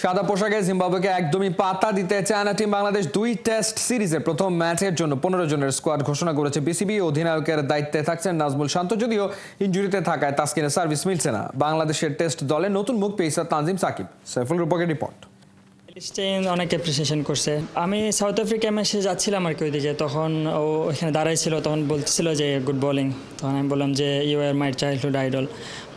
সাদা পোশাকে জিম্বাবুয়েকে একদমই পাত্তা দিতে চায় না টিম বাংলাদেশ। 2 টেস্ট সিরিজের প্রথম ম্যাচের জন্য 15 জনের স্কোয়াড ঘোষণা করেছে বিসিবি। অধিনায়কের দায়িত্বে থাকছেন নাজমুল শান্ত, যদিও ইনজুরিতে থাকায় তাসকিনের সার্ভিস মিলছে না। বাংলাদেশের টেস্ট দলে নতুন মুখ পেসার তানজিম সাকিব। সাইফুল রূপকের রিপোর্ট। স্টেইন অনেক অ্যাপ্রিসিয়েশন করছে। আমি সাউথ আফ্রিকা ম্যাচে যাচ্ছিলাম আর কি ওইদিকে, তখন ও ওইখানে দাঁড়াইছিল, তখন বলতেছিল যে গুড বোলিং। তখন আমি বললাম যে you are my childhood idol.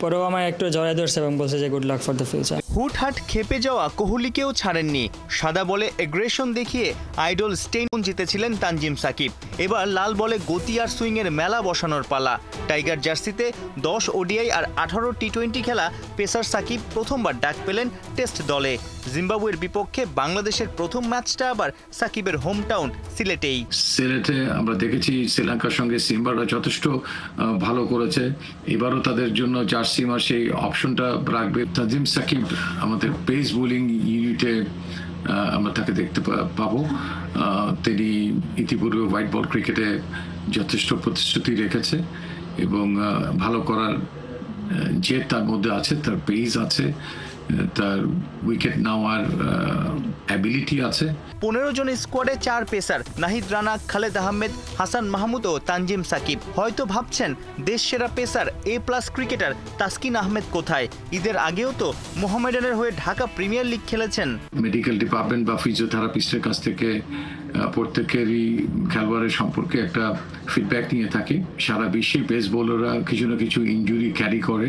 পরেও আমার একটু জড়াই ধরছে এবং বলছে যে good luck for the future. হুটহাট খেপে যাওয়া কোহলিকেও ছাড়েননি। সাদা বলে এগ্রেশন দেখিয়ে আইডল স্টেইন জিতেছিলেন তানজিম সাকিব। এবার লাল বলে গতি আর সুইংয়ের মেলা বসানোর পালা। টাইগার জার্সিতে 10 ওডিআই আর 18 টি20 খেলা পেসার সাকিব প্রথমবার ডাক পেলেন টেস্ট দলে। জিম্বাবুয়ের বিপক্ষে বাংলাদেশের প্রথম ম্যাচটা আবার সাকিবের হোম টাউন সিলেটেই। সিলেটে আমরা দেখেছি শ্রীলঙ্কার সঙ্গে সিম্বারা যথেষ্ট ভালো করেছে। এবারও তাদের জন্য জার্সি মার সেই অপশনটা রাখবে। তানজিম সাকিব আমাদের পেস বোলিং ইউনিটে আমরা তাকে দেখতে পাবো। তিনি ইতিপূর্বে হোয়াইট বল ক্রিকেটে যথেষ্ট প্রতিশ্রুতি রেখেছে এবং ভালো করার যে তার মধ্যে আছে, তার পেস আছে, তার উইকেট নেওয়ার অ্যাবিলিটি আছে। 15 জন স্কোয়াডে 4 পেসার নাহিদ রানা, খালেদ আহমেদ, হাসান মাহমুদ ও তানজিম সাকিব। হয়তো ভাবছেন দেশ সেরা pacer A+ cricketer Taskin Ahmed কোথায়? ঈদের আগেও তো মোহামেডানের হয়ে ঢাকা প্রিমিয়ার লিগ খেলেছেন। মেডিকেল ডিপার্টমেন্ট বা ফিজিওথেরাপিস্টের কাছ থেকে প্রত্যেকেরই খেলোয়াড়ের সম্পর্কে একটা ফিডব্যাক নিয়ে থাকে। সারা বিশ্বে পেস বোলাররা কিছু না কিছু ইনজুরি ক্যারি করে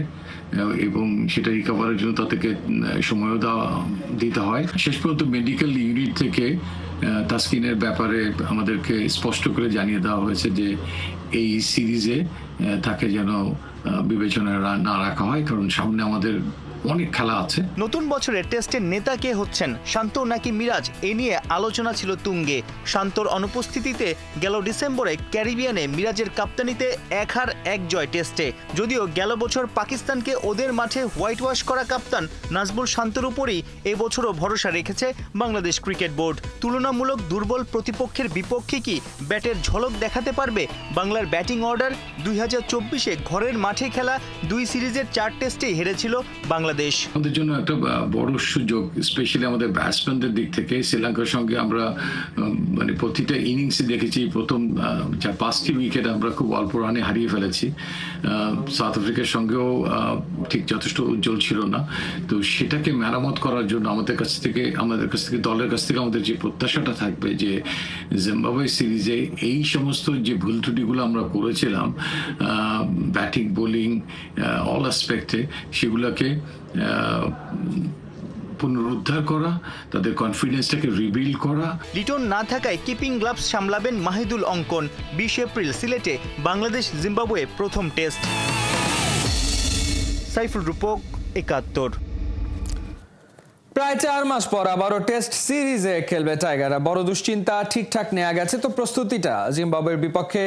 এবং সেটা রিকভারের জন্য তাদেরকে সময়ও দিতে হয়। শেষ পর্যন্ত মেডিকেল ইউনিট থেকে তাসকিনের ব্যাপারে আমাদেরকে স্পষ্ট করে জানিয়ে দেওয়া হয়েছে যে এই সিরিজে তাকে যেন বিবেচনায় না রাখা হয়, কারণ সামনে আমাদের অনেক খেলা আছে। নতুন বছরের টেস্টের নেতা কে হচ্ছেন, শান্ত নাকি মিরাজ? এ নিয়ে আলোচনা ছিল তুঙ্গে। শান্তর অনুপস্থিতিতে গেল ডিসেম্বরে ক্যারিবিয়ানে মিরাজের কাপ্তানিতে 1 হার 1 জয় টেস্টে। যদিও গেল বছর পাকিস্তানকে ওদের মাঠে হোয়াইট ওয়াশ করা কাপ্তান নাজমুল শান্তর উপরই এবছরও ভরসা রেখেছে বাংলাদেশ ক্রিকেট বোর্ড। তুলনামূলক দুর্বল প্রতিপক্ষের বিপক্ষে কি ব্যাটের ঝলক দেখাতে পারবে বাংলার ব্যাটিং অর্ডার? 2024-এ ঘরের মাঠে খেলা 2 সিরিজের 4 টেস্টেই হেরেছিল বাংলাদেশ। আমাদের জন্য একটা বড় সুযোগ, স্পেশালি আমাদের ব্যাটসম্যানদের দিক থেকে। শ্রীলঙ্কার সঙ্গে আমরা মানে প্রতিটা ইনিংসে দেখেছি প্রথম 4-5টি উইকেট আমরা খুব অল্প রানে হারিয়ে ফেলেছি। সাউথ আফ্রিকার সঙ্গেও ঠিক যথেষ্ট উজ্জ্বল ছিল না। তো সেটাকে মেরামত করার জন্য আমাদের কাছ থেকে দলের কাছ থেকে আমাদের যে প্রত্যাশাটা থাকবে যে জিম্বাবুয়ে সিরিজে এই সমস্ত যে ভুল ত্রুটিগুলো আমরা করেছিলাম ব্যাটিং বোলিং অল অ্যাসপেক্টে, সেগুলোকে পুনরুদ্ধার করা, তাদের কনফিডেন্সটাকে রিবিল্ড করা। লিটন না থাকায় কিপিং গ্লাভস সামলাবেন মাহিদুল অঙ্কন। 20 এপ্রিল সিলেটে বাংলাদেশ জিম্বাবুয়ে প্রথম টেস্ট। সাইফুল রূপক, 71। প্রায় 4 মাস পর আবারও টেস্ট সিরিজে খেলবে টাইগাররা। বড় দুশ্চিন্তা ঠিকঠাক নেওয়া গেছে তো প্রস্তুতিটা? জিম্বাবুয়ের বিপক্ষে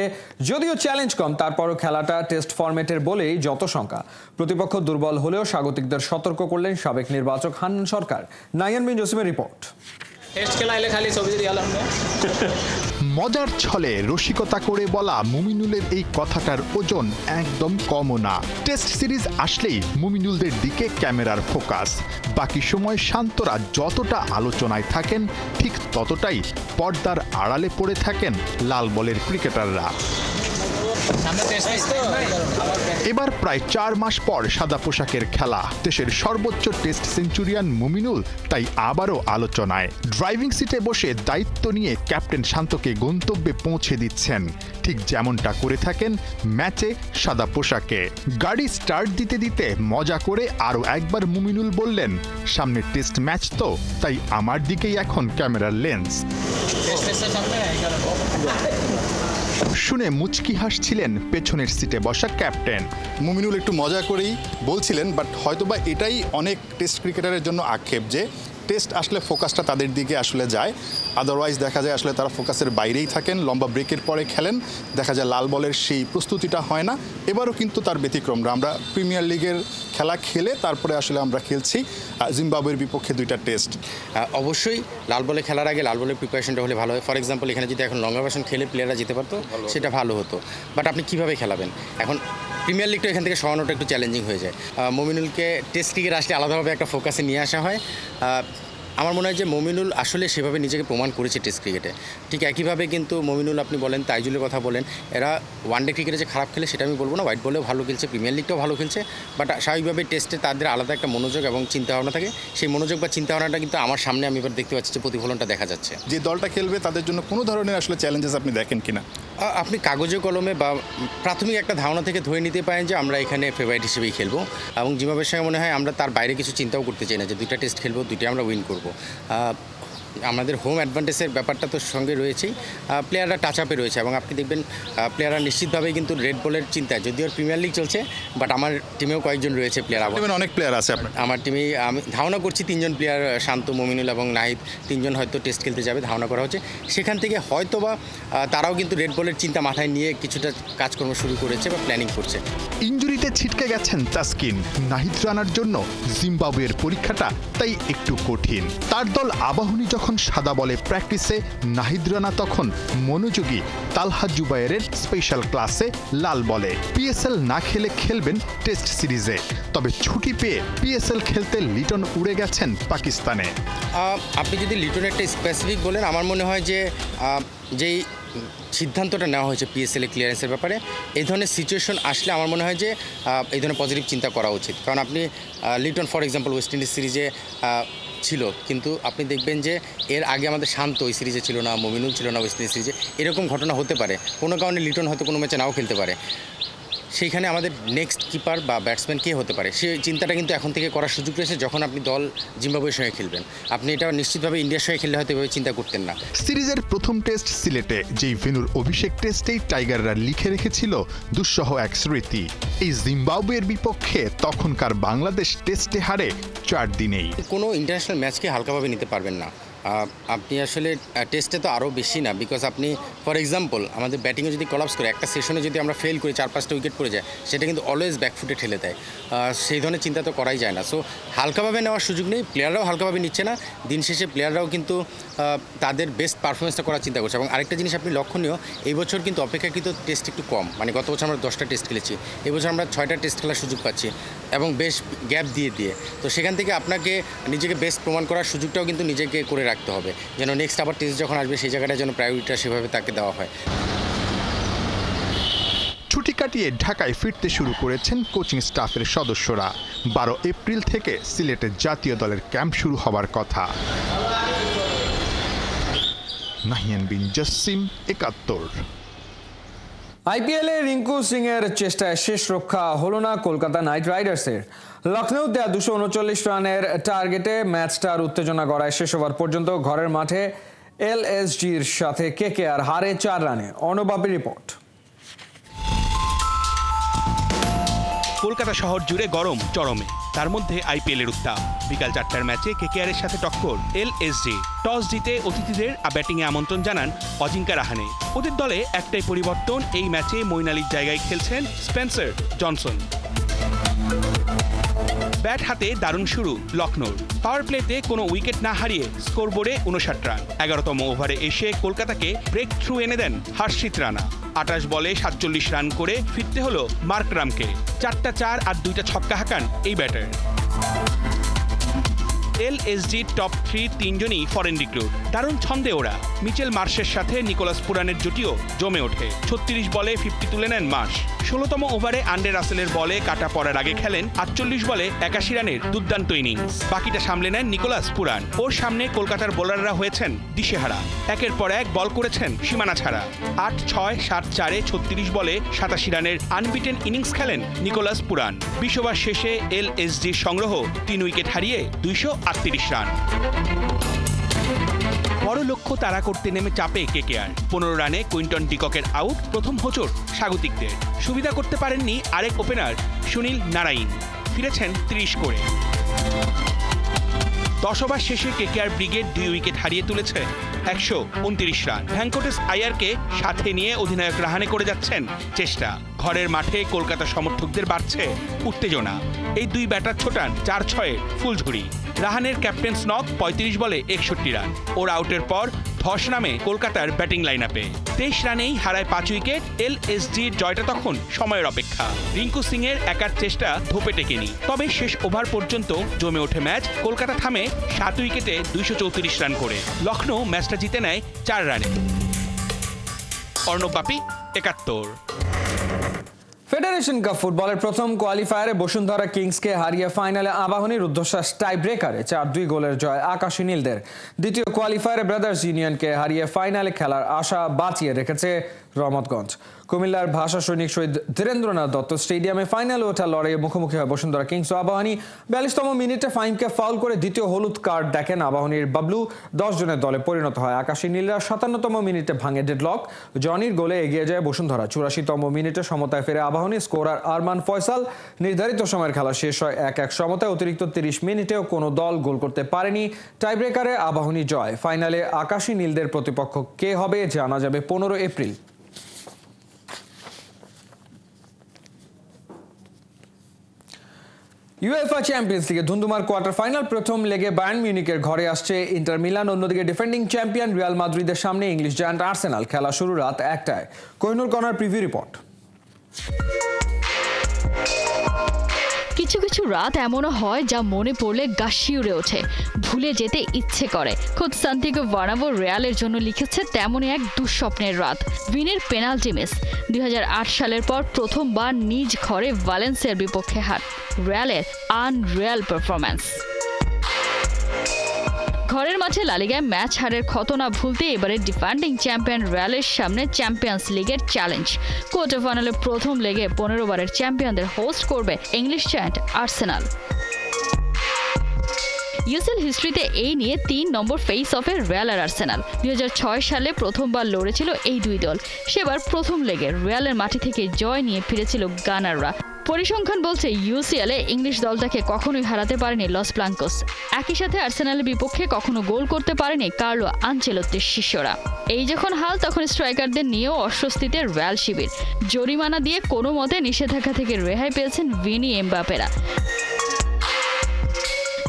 যদিও চ্যালেঞ্জ কম, তারপরও খেলাটা টেস্ট ফরম্যাটের বলেই যত শঙ্কা। প্রতিপক্ষ দুর্বল হলেও স্বাগতিকদের সতর্ক করলেন সাবেক নির্বাচক হান্নান সরকার। নাইয়ান বিন জসিমের রিপোর্ট। টেস্ট খেলাইলে খালি ছবি দিয়ে গেলাম। মজার ছলে রসিকতা করে বলা মুমিনুলের এই কথাটার ওজন একদম কমও না। টেস্ট সিরিজ আসলেই মুমিনুলদের দিকে ক্যামেরার ফোকাস। বাকি সময় শান্তরা যতটা আলোচনায় থাকেন ঠিক ততটাই পর্দার আড়ালে পড়ে থাকেন লাল বলের ক্রিকেটাররা। এবার প্রায় 4 মাস পর সাদা পোশাকের খেলা। দেশের সর্বোচ্চ টেস্ট সেঞ্চুরিয়ান মুমিনুল তাই আবারও আলোচনায়। ড্রাইভিং সিটে বসে দায়িত্ব নিয়ে ক্যাপ্টেন শান্তকে গন্তব্যে পৌঁছে দিচ্ছেন, ঠিক যেমনটা করে থাকেন ম্যাচে সাদা পোশাকে। গাড়ি স্টার্ট দিতে দিতে মজা করে আরও একবার মুমিনুল বললেন, সামনে টেস্ট ম্যাচ তো, তাই আমার দিকেই এখন ক্যামেরার লেন্স। শুনে মুচকি হাসছিলেন পেছনের সিটে বসা ক্যাপ্টেন। মুমিনুল একটু মজা করেই বলছিলেন, বাট হয়তোবা এটাই অনেক টেস্ট ক্রিকেটারের জন্য আক্ষেপ যে টেস্ট আসলে ফোকাসটা তাদের দিকে আসলে যায়। আদারওয়াইজ দেখা যায় আসলে তারা ফোকাসের বাইরেই থাকেন, লম্বা ব্রেকের পরে খেলেন, দেখা যায় লাল বলের সেই প্রস্তুতিটা হয় না। এবারও কিন্তু তার ব্যতিক্রম। আমরা প্রিমিয়ার লিগের খেলা খেলে তারপরে আসলে আমরা খেলছি জিম্বাবুয়ের বিপক্ষে 2টা টেস্ট। অবশ্যই লাল বলে খেলার আগে লাল বলের প্রিপারেশনটা হলে ভালো হয়। ফর এক্সাম্পল এখানে যদি এখন লং অভারেশন খেলে প্লেয়াররা যেতে পারতো সেটা ভালো হতো, বাট আপনি কীভাবে খেলাবেন? এখন প্রিমিয়ার লিগটা এখান থেকে সরানোটা একটু চ্যালেঞ্জিং হয়ে যায়। মুমিনুলকে টেস্ট ক্রিকেট আসলে আলাদাভাবে একটা ফোকাসে নিয়ে আসা হয়। আমার মনে হয় যে মমিনুল আসলে সেভাবে নিজেকে প্রমাণ করেছে টেস্ট ক্রিকেটে। ঠিক একইভাবে কিন্তু মমিনুল আপনি বলেন, তাইজুলের কথা বলেন, এরা ওয়ানডে ক্রিকেটে যে খারাপ খেলে সেটা আমি বলবো না, হোয়াইট বলেও ভালো খেলছে, প্রিমিয়ার লিগটাও ভালো খেলছে, বাট স্বাভাবিকভাবে টেস্টে তাদের আলাদা একটা মনোযোগ এবং চিন্তাভাবনা থাকে। সেই মনোযোগ বা চিন্তাভাবনাটা কিন্তু আমার সামনে আমি এবার দেখতে পাচ্ছি যে প্রতিফলনটা দেখা যাচ্ছে। যে দলটা খেলবে তাদের জন্য কোনো ধরনের আসলে চ্যালেঞ্জেস আপনি দেখেন কিনা? আপনি কাগজে কলমে বা প্রাথমিক একটা ধারণা থেকে ধরে নিতে পারেন যে আমরা এখানে ফেভারিট হিসেবেই খেলবো, এবং জিম্বাবুয়ের সঙ্গে মনে হয় আমরা তার বাইরে কিছু চিন্তাও করতে চাই না যে 2টা টেস্ট খেলবো, 2টা আমরা উইন করবো। আমাদের হোম অ্যাডভান্টেজের ব্যাপারটা তো সঙ্গে রয়েছেই, প্লেয়াররা টাচ আপে রয়েছে এবং আপনি দেখবেন প্লেয়াররা নিশ্চিতভাবেই কিন্তু রেড বলের চিন্তায়, যদিও প্রিমিয়ার লিগ চলছে, বাট আমার টিমেও কয়েকজন রয়েছে প্লেয়ার। অনেক প্লেয়ার আছে আপনার আমার টিমে আমি ধারণা করছি 3জন প্লেয়ার, শান্ত, মমিনুল এবং নাহিদ, 3জন হয়তো টেস্ট খেলতে যাবে ধারণা করা হচ্ছে। সেখান থেকে হয়তো বা তারাও কিন্তু রেড বলের চিন্তা মাথায় নিয়ে কিছুটা কাজকর্ম শুরু করেছে বা প্ল্যানিং করছে। ইনজুরিতে ছিটকে গেছেন তাসকিন। নাহিদ রানার জন্য জিম্বাবুয়ের পরীক্ষাটা তাই একটু কঠিন। তার দল আবাহনী যখন সাদা বলে প্র্যাকটিসে, নাহিদ রানা তখন মনোযোগী তালহা জুবায়েরের স্পেশাল ক্লাসে লাল বলে। পিএসএল না খেলে খেলবেন টেস্ট সিরিজে, তবে ছুটি পেয়ে পিএসএল খেলতে লিটন উড়ে গেছেন পাকিস্তানে। আপনি যদি লিটন একটা স্পেসিফিক বলেন, আমার মনে হয় যে যেই সিদ্ধান্তটা নেওয়া হয়েছে পিএসএল ক্লিয়ারেন্সের ব্যাপারে, এই ধরনের সিচুয়েশন আসলে আমার মনে হয় যে এই ধরনের পজিটিভ চিন্তা করা উচিত। কারণ আপনি Liton for example West Indies সিরিজে ছিল, কিন্তু আপনি দেখবেন যে এর আগে আমাদের শান্ত ওই সিরিজে ছিল না, মমিনুল ছিল না ওয়েস্ট ইন্ডিজ সিরিজে। এরকম ঘটনা হতে পারে, কোনো কারণে লিটন হয়তো কোনো ম্যাচে নাও খেলতে পারে। সেইখানে আমাদের নেক্সট কিপার বা ব্যাটসম্যান কে হতে পারে সেই চিন্তাটা কিন্তু এখন থেকে করার সুযোগ রয়েছে, যখন আপনি দল জিম্বাবুয়ের সঙ্গে খেলবেন। আপনি এটা নিশ্চিতভাবে ইন্ডিয়ার সঙ্গে খেললে হয়তো এভাবে চিন্তা করতেন না। সিরিজের প্রথম টেস্ট সিলেটে, যেই ভেন্যুর অভিষেক টেস্টেই টাইগাররা লিখে রেখেছিল দুঃসহ এক স্মৃতি। এই জিম্বাবুয়ের বিপক্ষে তখনকার বাংলাদেশ টেস্টে হারে 4 দিনেই। কোনো ইন্টারন্যাশনাল ম্যাচকে হালকাভাবে নিতে পারবেন না। আপনি আসলে টেস্টে তো আরও বেশি না, বিকজ আপনি ফর এক্সাম্পল আমাদের ব্যাটিংয়ে যদি কলাপস করে, একটা সেশনে যদি আমরা ফেল করি, 4-5টা উইকেট পড়ে যায়, সেটা কিন্তু অলওয়েজ ব্যাকফুটে ঠেলে দেয়। সেই ধরনের চিন্তা তো করাই যায় না। সো হালকাভাবে নেওয়ার সুযোগ নেই, প্লেয়াররাও হালকাভাবে নিচ্ছে না। দিন শেষে প্লেয়াররাও কিন্তু তাদের বেস্ট পারফরমেন্সটা করার চিন্তা করছে। এবং আরেকটা জিনিস আপনি লক্ষণীয়, এই বছর কিন্তু অপেক্ষাকৃত টেস্ট একটু কম। মানে গত বছর আমরা 10টা টেস্ট খেলেছি, এই বছর আমরা 6টা টেস্ট খেলার সুযোগ পাচ্ছি এবং বেশ গ্যাপ দিয়ে। তো সেখান থেকে আপনাকে নিজেকে বেস্ট প্রমাণ করার সুযোগটাও কিন্তু নিজেকে করে রাখতে হবে, যেন নেক্সট আবার টেস্ট যখন আসবে সেই জায়গাটা যেন প্রায়োরিটিটা সেভাবে তাকে দেওয়া হয়। ছুটি কাটিয়ে ঢাকায় ফিরতে শুরু করেছেন কোচিং স্টাফের সদস্যরা। 12 এপ্রিল থেকে সিলেটে জাতীয় দলের ক্যাম্প শুরু হবার কথা। নাহিয়ান বিন জসিম, 71। আইপিএলে রিঙ্কু সিং এর চেষ্টায় শেষ রক্ষা হলো না কলকাতা নাইট রাইডার্সের। লখনৌ দেয়া 239 রানের টার্গেটে ম্যাচটার উত্তেজনা গড়ায় শেষ ওভার পর্যন্ত। ঘরের মাঠে এলএসজির সাথে কেকেআর হারে 4 রানে। অর্ণবাবীর রিপোর্ট। কলকাতা শহর জুড়ে গরম চরমে, তার মধ্যে আইপিএলের উত্তাপ। বিকাল 4টার ম্যাচে কেকেআরের সাথে টক্কর এলএসজি। টস জিতে অতিথিদের ব্যাটিংয়ে আমন্ত্রণ জানান অজিঙ্কা রাহানে। ওদের দলে একটাই পরিবর্তন, এই ম্যাচে মঈন আলীর জায়গায় খেলছেন স্পেন্সার জনসন। ব্যাট হাতে দারুণ শুরু লখনৌর। পাওয়ার প্লেতে কোনো উইকেট না হারিয়ে স্কোরবোর্ডে 59 রান। 11তম ওভারে এসে কলকাতাকে ব্রেক থ্রু এনে দেন হর্ষিত রানা। 28 বলে 47 রান করে ফিরতে হলো মার্করামকে। 4টা 4 আর 2টা ছক্কা হাঁকান এই ব্যাটার। এলএসজি টপ 3 3জনই ফরেন রিক্রুট। দারুণ ছন্দে ওরা। মিচেল মার্শের সাথে নিকোলাস পুরানের জুটিও জমে ওঠে। 36 বলে 50 তুলে নেন মার্শ। 16তম ওভারে আন্ডে রাসেলের বলে কাটা পড়ার আগে খেলেন 48 বলে 81 রানের দুর্দান্ত ইনিংস। বাকিটা সামলে নেন নিকোলাস পুরান। ওর সামনে কলকাতার বোলাররা হয়েছেন দিশেহারা। একের পর এক বল করেছেন সীমানা ছাড়া। 8-6, 7-4-এ 36 বলে 87 রানের আনবিটেন ইনিংস খেলেন নিকোলাস পুরান। 20 ওভার শেষে এলএসজির সংগ্রহ 3 উইকেট হারিয়ে 238 রান। বড় লক্ষ্য তাড়া করতে নেমে চাপে কেকেআর। 15 রানে কুইন্টন ডিককের আউট। প্রথম হোঁচট স্বাগতিকদের। সুবিধা করতে পারেননি আরেক ওপেনার সুনীল নারাইন। ফিরেছেন 30 করে। 10 ওভার শেষে কেকেআর ব্রিগেড 2 উইকেট হারিয়ে তুলেছে 129 রান। ভ্যাঙ্কটেশ আয়ারকে সাথে নিয়ে অধিনায়ক রাহানে করে যাচ্ছেন চেষ্টা। ঘরের মাঠে কলকাতা সমর্থকদের বাড়ছে উত্তেজনা। এই 2 ব্যাটার ছোটান 4-6-এর ফুলঝুরি। রাহানের ক্যাপ্টেন্স নক ৩৫ বলে ৬১ রান। ওর আউটের পর ধস নামে কলকাতার ব্যাটিং লাইন আপে। ২৩ রানেই হারায় ৫ উইকেট। LSGর জয়টা তখন সময়ের অপেক্ষা। রিঙ্কু সিং এর একার চেষ্টা ধোপে টেকেনি। তবে শেষ ওভার পর্যন্ত জমে ওঠে ম্যাচ। কলকাতা থামে ৭ উইকেটে ২৩৪ রান করে। লখনৌ ম্যাচটা জিতে নেয় ৪ রানে। অর্ণব বাপি, ৭১। ফেডারেশন কাপ ফুটবলের প্রথম কোয়ালিফায়ারে বসুন্ধরা কিংসকে হারিয়ে ফাইনালে আবাহনীর রুদ্ধশ্বাস টাই ব্রেকারে ৪-২ গোলের জয় আকাশী নীলদের। দ্বিতীয় কোয়ালিফায়ারে ব্রাদার্স ইউনিয়নকে হারিয়ে ফাইনালে খেলার আশা বাঁচিয়ে রেখেছে রহমতগঞ্জ। কুমিল্লার ভাষা সৈনিক শহীদ ধীরেন্দ্রনাথ দত্ত স্টেডিয়ামে ফাইনালে ওঠার লড়াইয়ে মুখোমুখি হয় বসুন্ধরা কিংস ও আবাহনী। ৪২তম মিনিটে ফাহিমকে ফাউল করে দ্বিতীয় হলুদ কার্ড দেখেন আবাহনীর বাবলু। ১০ জনের দলে পরিণত হয় আকাশী নীলরা। ৫৭তম মিনিটে ভাঙে ডেডলক। জনির গোলে এগিয়ে যায় বসুন্ধরা। ৮৪তম মিনিটে সমতায় ফেরে আবাহনী। স্কোরার আরমান ফয়সাল। নির্ধারিত সময়ের খেলা শেষ হয় ১-১ সমতায়। অতিরিক্ত ৩০ মিনিটেও কোনো দল গোল করতে পারেনি। টাইব্রেকারে আবাহনী জয়। ফাইনালে আকাশী নীলদের প্রতিপক্ষ কে হবে জানা যাবে ১৫ এপ্রিল। ইউএফএ চ্যাম্পিয়ন্স লিগে ধুন্ধুমার কোয়ার্টার ফাইনাল। প্রথম লেগে বায়ার্ন মিউনিখের ঘরে আসছে ইন্টার মিলান। অন্যদিকে ডিফেন্ডিং চ্যাম্পিয়ন রিয়াল মাদ্রিদের সামনে ইংলিশ জায়ান্ট আর্সেনাল। খেলা শুরু রাত ১টায়। Kohinoor corner preview report. কিছু কিছু রাত এমনও হয় যা মনে পড়লে গা শিউরে ওঠে, ভুলে যেতে ইচ্ছে করে। খোদ সান্তিয়াগো বার্নাব্যু রিয়ালের জন্য লিখেছে তেমনই এক দুঃস্বপ্নের রাত। ভিনির পেনাল্টি মিস। ২০০৮ সালের পর প্রথমবার নিজ ঘরে ভ্যালেন্সিয়ার বিপক্ষে হার। রিয়ালের আনরিয়াল পারফরম্যান্স। ঘরের মাঠে লা লিগায় ম্যাচ হারের ক্ষত না ভুলতে এবারে ডিফেন্ডিং চ্যাম্পিয়ন রিয়ালের সামনে চ্যাম্পিয়ন্স লিগের চ্যালেঞ্জ। কোয়ার্টার ফাইনালে প্রথম লেগে ১৫ বারের চ্যাম্পিয়নদের হোস্ট করবে ইংলিশ জায়ান্ট আর্সেনাল। ইউসিএল হিস্ট্রিতে এই নিয়ে ৩ নম্বর ফেস অফের রিয়াল আর আর্সেনাল। ২০০৬ সালে প্রথমবার লড়েছিল এই দুই দল। সেবার প্রথম লেগে রিয়ালের মাটি থেকে জয় নিয়ে ফিরেছিল গানাররা। পরিসংখ্যান বলছে ইউসিএলে ইংলিশ দলটাকে কখনোই হারাতে পারেনি লস ব্লাঙ্কোস। একই সাথে আর্সেনালের বিপক্ষে কখনো গোল করতে পারেনি কার্লো আনচেলত্তির শিষ্যরা। এই যখন হাল, তখন স্ট্রাইকারদের নিয়েও অস্বস্তিতে রিয়াল শিবির। জরিমানা দিয়ে কোনো মতে নিষেধাজ্ঞা থেকে রেহাই পেয়েছেন ভিনি এমবাপেরা।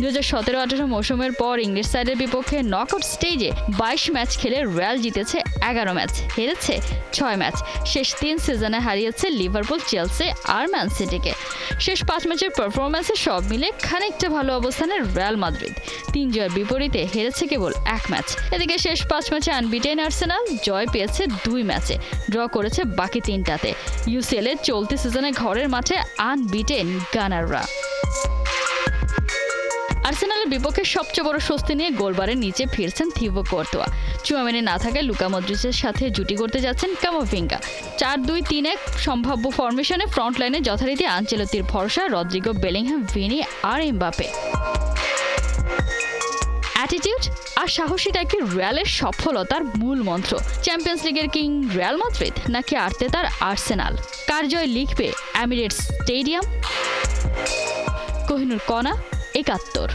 ২০১৭-১৮ মৌসুমের পর ইংলিশ সাইডের বিপক্ষে নকআউট স্টেজে ২২ ম্যাচ খেলে রিয়াল জিতেছে ১১ ম্যাচ, হেরেছে ৬ ম্যাচ। শেষ ৩ সিজনে হারিয়েছে লিভারপুল, চেলসি আর ম্যান সিটিকে। শেষ ৫ ম্যাচের পারফরম্যান্সে সব মিলে খানিকটা ভালো অবস্থানে রিয়াল মাদ্রিদ। ৩ জয়ের বিপরীতে হেরেছে কেবল ১ ম্যাচ। এদিকে শেষ ৫ ম্যাচে আনবিটেন আর্সেনাল জয় পেয়েছে ২ ম্যাচে, ড্র করেছে বাকি ৩টাতে। ইউসিএলের চলতি সিজনে ঘরের মাঠে আনবিটেন গানাররা। আর্সেনালের বিপক্ষে সবচেয়ে বড় স্বস্তি নিয়ে গোলবারের নিচে ফিরছেন থিবো কোর্তোয়া। চুয়ামেনি না থাকায় লুকা মদ্রিচের সাথে জুটি করতে যাচ্ছেন কামাভিঙ্গা। ৪-২-৩-১ সম্ভাব্য ফরমেশনে ফ্রন্ট লাইনে যথারীতি আনচেলত্তির ভরসা রদ্রিগো, বেলিংহাম, ভিনি আর এমবাপে। অ্যাটিটিউড আর সাহসিতা কি রিয়ালের সফলতার মূল মন্ত্র? চ্যাম্পিয়ন্স লিগের কিং রিয়াল মাদ্রিদ নাকি আর্তেতার আর্সেনাল? কার জয় লিখবে এমিরেটস স্টেডিয়াম? কোহিনুর কণা, ৭১।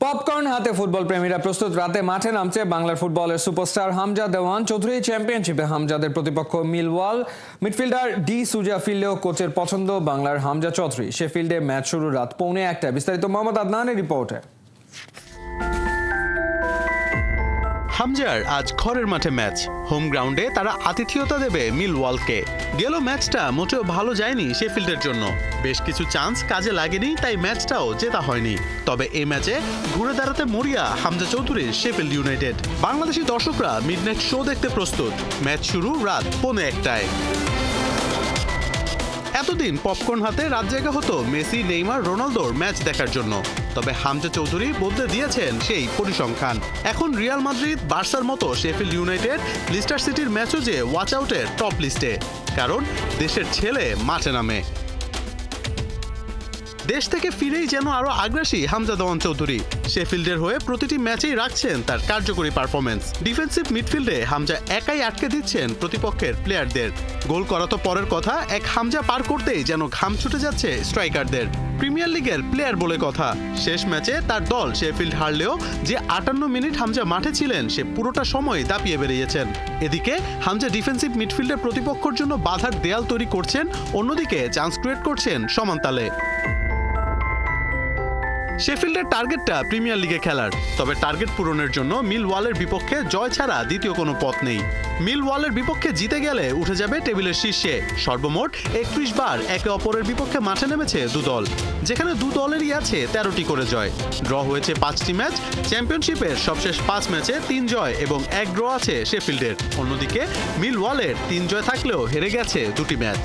পপকর্ন হাতে ফুটবল প্রেমীরা প্রস্তুত। রাতে মাঠে নামছে বাংলার ফুটবলের সুপারস্টার হামজা দেওয়ান চৌধুরী। চ্যাম্পিয়নশিপে হামজাদের প্রতিপক্ষ মিলওয়াল। মিডফিল্ডার ডি সুজা ফিল্ডেও কোচের পছন্দ বাংলার হামজা চৌধুরী। সে ফিল্ডে ম্যাচ শুরু রাত ১:৩০। বিস্তারিত মোহাম্মদ আদনানের রিপোর্টে। হামজার আজ ঘরের মাঠে ম্যাচ। হোম গ্রাউন্ডে তারা আতিথেয়তা দেবে মিলওয়ালকে। গেল ম্যাচটা মোটেও ভালো যায়নি শেফিল্ডের জন্য। বেশ কিছু চান্স কাজে লাগেনি, তাই ম্যাচটাও জেতা হয়নি। তবে এই ম্যাচে ঘুরে দাঁড়াতে মরিয়া হামজা চৌধুরীর শেফিল্ড ইউনাইটেড। বাংলাদেশি দর্শকরা মিডনাইট শো দেখতে প্রস্তুত। ম্যাচ শুরু রাত ১:৫। এতদিন পপকর্ন হাতে রাত জায়গা হতো মেসি, নেইমার, রোনালদোর ম্যাচ দেখার জন্য। তবে হামজা চৌধুরী বদলে দিয়েছেন সেই পরিসংখ্যান। এখন রিয়াল মাদ্রিদ, বার্সার মতো শেফিল্ড ইউনাইটেড, লিস্টার সিটির ম্যাচও যে ওয়াচ আউটের টপ লিস্টে। কারণ দেশের ছেলে মাঠে নামে। দেশ থেকে ফিরেই যেন আরো আগ্রাসী হামজা দেওয়ান চৌধুরী। শেফিল্ডের হয়ে প্রতিটি ম্যাচেই রাখছেন তার কার্যকরী পারফরমেন্স। ডিফেন্সিভ মিডফিল্ডে হামজা একাই আটকে দিচ্ছেন প্রতিপক্ষের প্লেয়ারদের। গোল করা তো পরের কথা, এক হামজা পার করতেই যেন ঘাম ছুটে যাচ্ছে স্ট্রাইকারদের। প্রিমিয়ার লিগের প্লেয়ার বলে কথা। শেষ ম্যাচে তার দল শেফিল্ড হারলেও যে ৫৮ মিনিট হামজা মাঠে ছিলেন সে পুরোটা সময় দাপিয়ে বেরিয়েছেন। এদিকে হামজা ডিফেন্সিভ মিডফিল্ডের প্রতিপক্ষের জন্য বাধার দেয়াল তৈরি করছেন, অন্যদিকে চান্স ক্রিয়েট করছেন সমান তালে। শেফিল্ডের টার্গেটটা প্রিমিয়ার লিগে খেলার, তবে টার্গেট পূরণের জন্য মিলওয়ালের বিপক্ষে জয় ছাড়া দ্বিতীয় কোনো পথ নেই। মিলওয়ালের বিপক্ষে জিতে গেলে উঠে যাবে টেবিলের শীর্ষে। সর্বমোট 31 বার একে অপরের বিপক্ষে মাঠে নেমেছে দু দল, যেখানে দু দলেরই আছে 13টি করে জয়। ড্র হয়েছে 5টি ম্যাচ। চ্যাম্পিয়নশিপের সবশেষ 5 ম্যাচে 3 জয় এবং 1 ড্র আছে শেফিল্ডের। অন্যদিকে মিলওয়ালের 3 জয় থাকলেও হেরে গেছে 2টি ম্যাচ।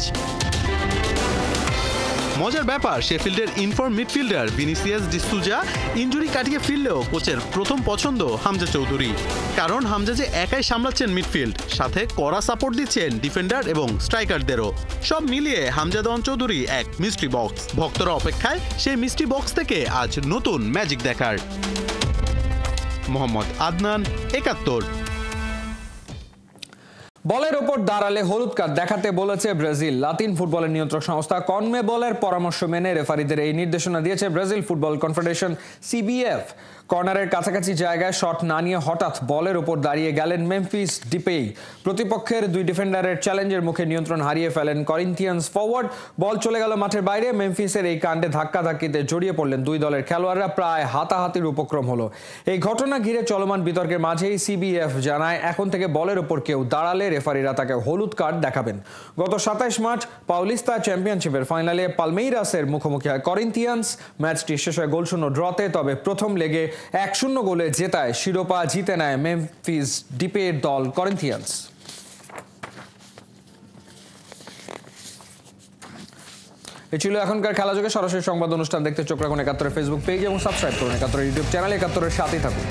মজার ব্যাপার, শেফিল্ডের inform midfielder Vinicius de Souza injury কাটিয়ে ফিরলেও কোচের প্রথম পছন্দ হামজা চৌধুরী। কারণ হামজা যে একাই সামলাচ্ছেন মিডফিল্ড, সাথে কড়া সাপোর্ট দিচ্ছেন ডিফেন্ডার এবং স্ট্রাইকারদেরও। সব মিলিয়ে হামজা দেওয়ান চৌধুরী এক মিস্ট্রি বক্স। ভক্তরা অপেক্ষায় সেই মিস্ট্রি বক্স থেকে আজ নতুন ম্যাজিক দেখার। মোহাম্মদ আদনান, ৭১। বলের ওপর দাঁড়ালে হলুদ কার্ড দেখাতে বলেছে ব্রাজিল। লাতিন ফুটবলের নিয়ন্ত্রক সংস্থা কনমেবলের পরামর্শ মেনে রেফারিদের এই নির্দেশনা দিয়েছে ব্রাজিল ফুটবল কনফেডারেশন CBF। কর্নারের কাছাকাছি জায়গায় শট না নিয়ে হঠাৎ বলের ওপর দাঁড়িয়ে গেলেন মেমফিস ডিপেই। প্রতিপক্ষের 2 ডিফেন্ডারের চ্যালেঞ্জের মুখে নিয়ন্ত্রণ হারিয়ে ফেলেন করিন্থিয়ান্স ফরওয়ার্ড। বল চলে গেল মাঠের বাইরে। মেমফিসের এই কাণ্ডে ধাক্কাধাক্কিতে জড়িয়ে পড়লেন 2 দলের খেলোয়াড়রা। প্রায় হাতাহাতির উপক্রম হলো। এই ঘটনা ঘিরে চলমান বিতর্কের মাঝেই CBF জানায়, এখন থেকে বলের ওপর কেউ দাঁড়ালে রেফারিরা তাকে হলুদ কার্ড দেখাবেন। গত 27 মার্চ পাউলিস্তা চ্যাম্পিয়নশিপের ফাইনালে পালমেইরাসের মুখোমুখি হয় করিন্থিয়ান্স। ম্যাচটি শেষ হয় গোলশূন্য ড্রতে। তবে প্রথম লেগে 1-0 গোলে জেতায় শিরোপা জিতে নেয় মেমফিস ডিপের দল করিন্থিয়ান্স। এই ছিল এখনকার খেলাযোগে। সরাসরি সংবাদ অনুষ্ঠান দেখতে চোখ রাখুন ৭১ ফেসবুক পেজ এবং সাবস্ক্রাইব করুন ৭১ ইউটিউব চ্যানেল। ৭১-এর সাথেই থাকুন।